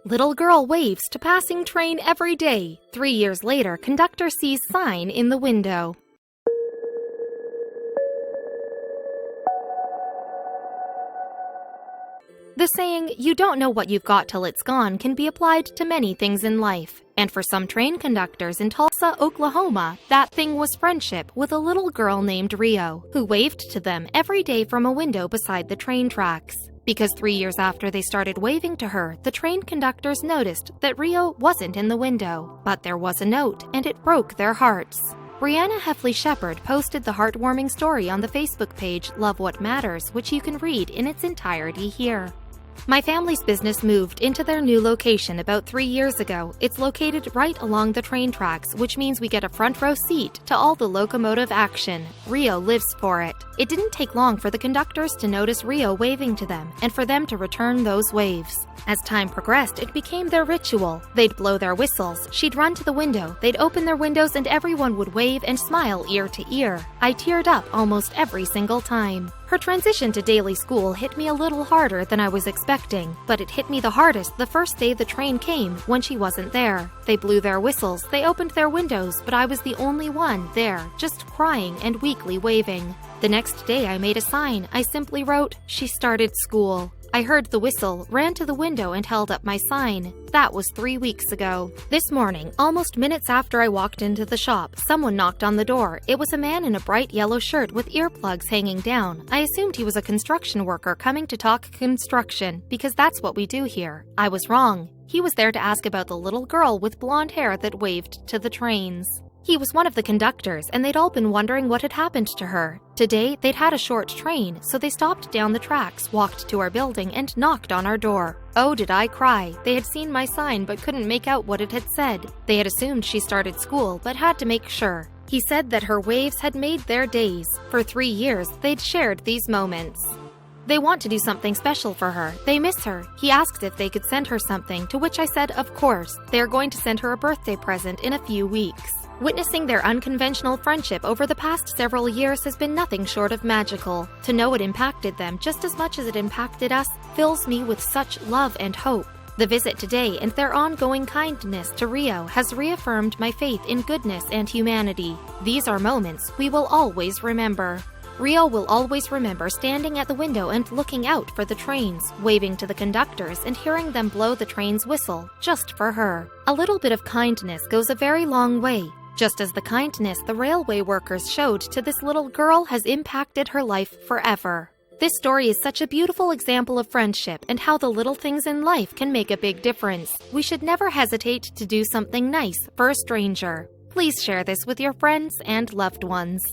Little girl waves to passing train every day. 3 years later, conductor sees sign in the window. The saying, "you don't know what you've got till it's gone," can be applied to many things in life. And for some train conductors in Tulsa, Oklahoma, that thing was friendship with a little girl named Rio, who waved to them every day from a window beside the train tracks. Because 3 years after they started waving to her, the train conductors noticed that Rio wasn't in the window. But there was a note, and it broke their hearts. Brianna Heffley Shepherd posted the heartwarming story on the Facebook page Love What Matters, which you can read in its entirety here. My family's business moved into their new location about 3 years ago. It's located right along the train tracks, which means we get a front row seat to all the locomotive action. Rio lives for it. It didn't take long for the conductors to notice Rio waving to them and for them to return those waves. As time progressed, it became their ritual. They'd blow their whistles, she'd run to the window, they'd open their windows, and everyone would wave and smile ear to ear. I teared up almost every single time. Her transition to daily school hit me a little harder than I was expecting, but it hit me the hardest the first day the train came when she wasn't there. They blew their whistles, they opened their windows, but I was the only one there, just crying and weakly waving. The next day I made a sign. I simply wrote, "She started school." I heard the whistle, ran to the window, and held up my sign. That was 3 weeks ago. This morning, almost minutes after I walked into the shop, someone knocked on the door. It was a man in a bright yellow shirt with earplugs hanging down. I assumed he was a construction worker coming to talk construction, because that's what we do here. I was wrong. He was there to ask about the little girl with blonde hair that waved to the trains. He was one of the conductors, and they'd all been wondering what had happened to her. Today, they'd had a short train, so they stopped down the tracks, walked to our building, and knocked on our door. Oh, did I cry. They had seen my sign but couldn't make out what it had said. They had assumed she started school, but had to make sure. He said that her waves had made their days. For 3 years, they'd shared these moments. They want to do something special for her. They miss her. He asked if they could send her something, to which I said, of course. They are going to send her a birthday present in a few weeks. Witnessing their unconventional friendship over the past several years has been nothing short of magical. To know it impacted them just as much as it impacted us fills me with such love and hope. The visit today and their ongoing kindness to Rio has reaffirmed my faith in goodness and humanity. These are moments we will always remember. Rio will always remember standing at the window and looking out for the trains, waving to the conductors and hearing them blow the train's whistle, just for her. A little bit of kindness goes a very long way. Just as the kindness the railway workers showed to this little girl has impacted her life forever. This story is such a beautiful example of friendship and how the little things in life can make a big difference. We should never hesitate to do something nice for a stranger. Please share this with your friends and loved ones.